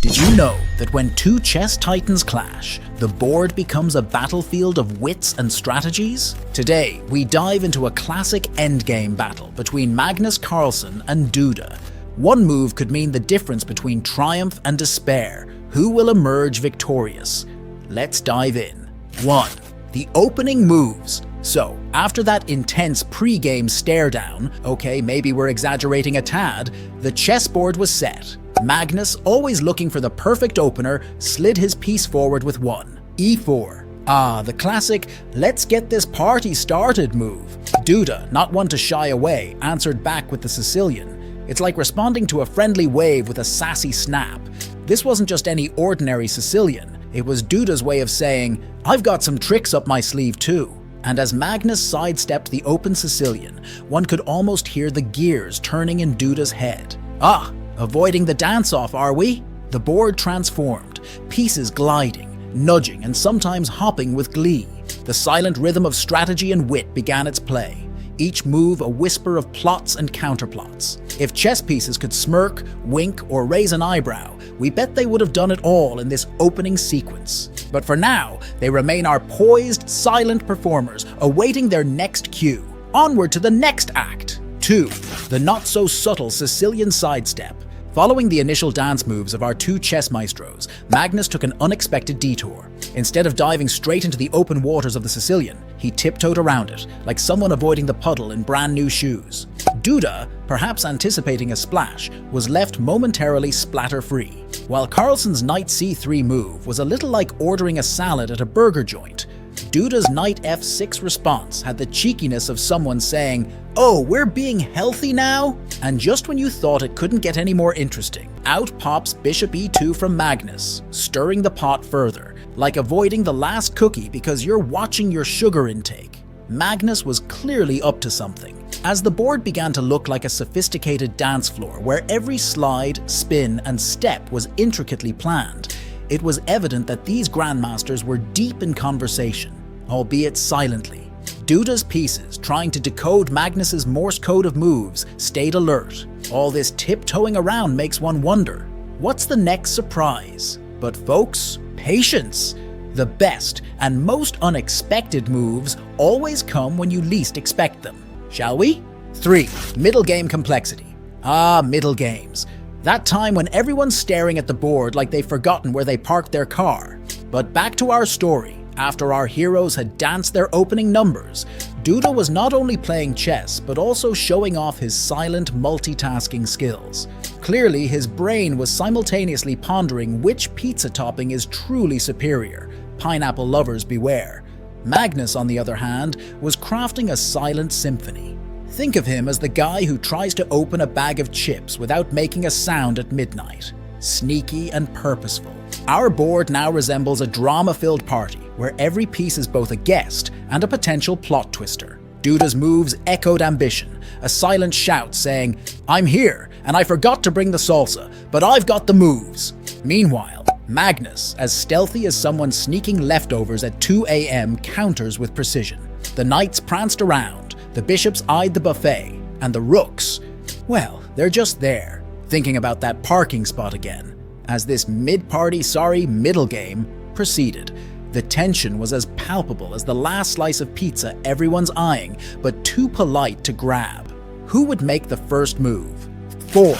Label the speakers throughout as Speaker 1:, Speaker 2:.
Speaker 1: Did you know that when two chess titans clash, the board becomes a battlefield of wits and strategies? Today, we dive into a classic endgame battle between Magnus Carlsen and Duda. One move could mean the difference between triumph and despair. Who will emerge victorious? Let's dive in. 1. The opening moves. So, after that intense pre-game stare-down, okay, maybe we're exaggerating a tad, the chessboard was set. Magnus, always looking for the perfect opener, slid his piece forward with one. E4. Ah, the classic, let's get this party started move. Duda, not one to shy away, answered back with the Sicilian. It's like responding to a friendly wave with a sassy snap. This wasn't just any ordinary Sicilian, it was Duda's way of saying, I've got some tricks up my sleeve too. And as Magnus sidestepped the open Sicilian, one could almost hear the gears turning in Duda's head. Ah, avoiding the dance-off, are we? The board transformed, pieces gliding, nudging, and sometimes hopping with glee. The silent rhythm of strategy and wit began its play, each move a whisper of plots and counterplots. If chess pieces could smirk, wink, or raise an eyebrow, we bet they would have done it all in this opening sequence. But for now, they remain our poised, silent performers, awaiting their next cue. Onward to the next act. 2. The not-so-subtle Sicilian sidestep. Following the initial dance moves of our two chess maestros, Magnus took an unexpected detour. Instead of diving straight into the open waters of the Sicilian, he tiptoed around it, like someone avoiding the puddle in brand new shoes. Duda, perhaps anticipating a splash, was left momentarily splatter-free, while Carlsen's knight c3 move was a little like ordering a salad at a burger joint. Duda's knight f6 response had the cheekiness of someone saying, "Oh, we're being healthy now?" And just when you thought it couldn't get any more interesting, out pops bishop e2 from Magnus, stirring the pot further, like avoiding the last cookie because you're watching your sugar intake. Magnus was clearly up to something, as the board began to look like a sophisticated dance floor where every slide, spin, and step was intricately planned. It was evident that these grandmasters were deep in conversation, albeit silently. Duda's pieces, trying to decode Magnus's Morse code of moves, stayed alert. All this tiptoeing around makes one wonder, what's the next surprise? But folks, patience! The best and most unexpected moves always come when you least expect them. Shall we? 3. Middle game complexity. Ah, middle games. That time when everyone's staring at the board like they've forgotten where they parked their car. But back to our story. After our heroes had danced their opening numbers, Duda was not only playing chess, but also showing off his silent multitasking skills. Clearly, his brain was simultaneously pondering which pizza topping is truly superior. Pineapple lovers beware. Magnus, on the other hand, was crafting a silent symphony. Think of him as the guy who tries to open a bag of chips without making a sound at midnight. Sneaky and purposeful. Our board now resembles a drama-filled party, where every piece is both a guest and a potential plot twister. Duda's moves echoed ambition, a silent shout saying, "I'm here, and I forgot to bring the salsa, but I've got the moves." Meanwhile, Magnus, as stealthy as someone sneaking leftovers at 2 a.m., counters with precision. The knights pranced around, the bishops eyed the buffet, and the rooks, well, they're just there, thinking about that parking spot again. As this middle game proceeded, the tension was as palpable as the last slice of pizza everyone's eyeing, but too polite to grab. Who would make the first move? 4.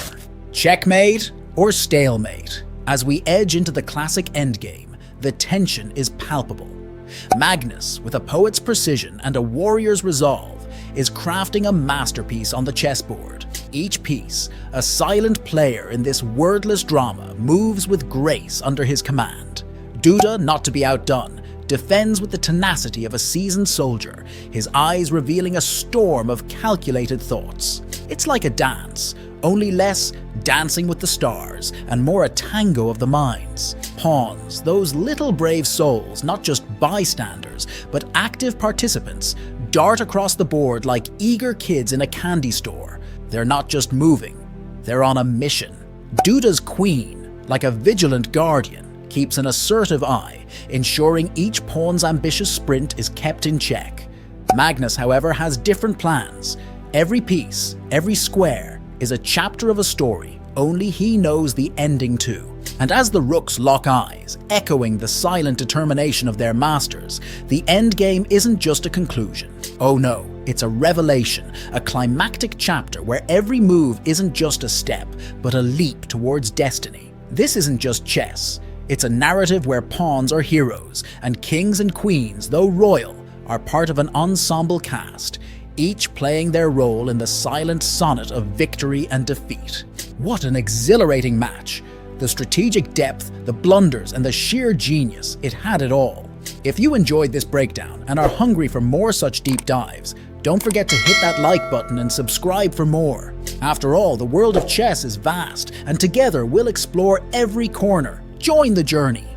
Speaker 1: Checkmate or stalemate? As we edge into the classic endgame, the tension is palpable. Magnus, with a poet's precision and a warrior's resolve, is crafting a masterpiece on the chessboard. Each piece, a silent player in this wordless drama, moves with grace under his command. Duda, not to be outdone, defends with the tenacity of a seasoned soldier, his eyes revealing a storm of calculated thoughts. It's like a dance, only less dancing with the stars and more a tango of the minds. Pawns, those little brave souls, not just bystanders, but active participants, dart across the board like eager kids in a candy store. They're not just moving, they're on a mission. Duda's queen, like a vigilant guardian, keeps an assertive eye, ensuring each pawn's ambitious sprint is kept in check. Magnus, however, has different plans. Every piece, every square, is a chapter of a story only he knows the ending to. And as the rooks lock eyes, echoing the silent determination of their masters, the endgame isn't just a conclusion. Oh no, it's a revelation, a climactic chapter where every move isn't just a step, but a leap towards destiny. This isn't just chess. It's a narrative where pawns are heroes, and kings and queens, though royal, are part of an ensemble cast, each playing their role in the silent sonnet of victory and defeat. What an exhilarating match! The strategic depth, the blunders, and the sheer genius, it had it all. If you enjoyed this breakdown and are hungry for more such deep dives, don't forget to hit that like button and subscribe for more. After all, the world of chess is vast, and together we'll explore every corner. Join the journey!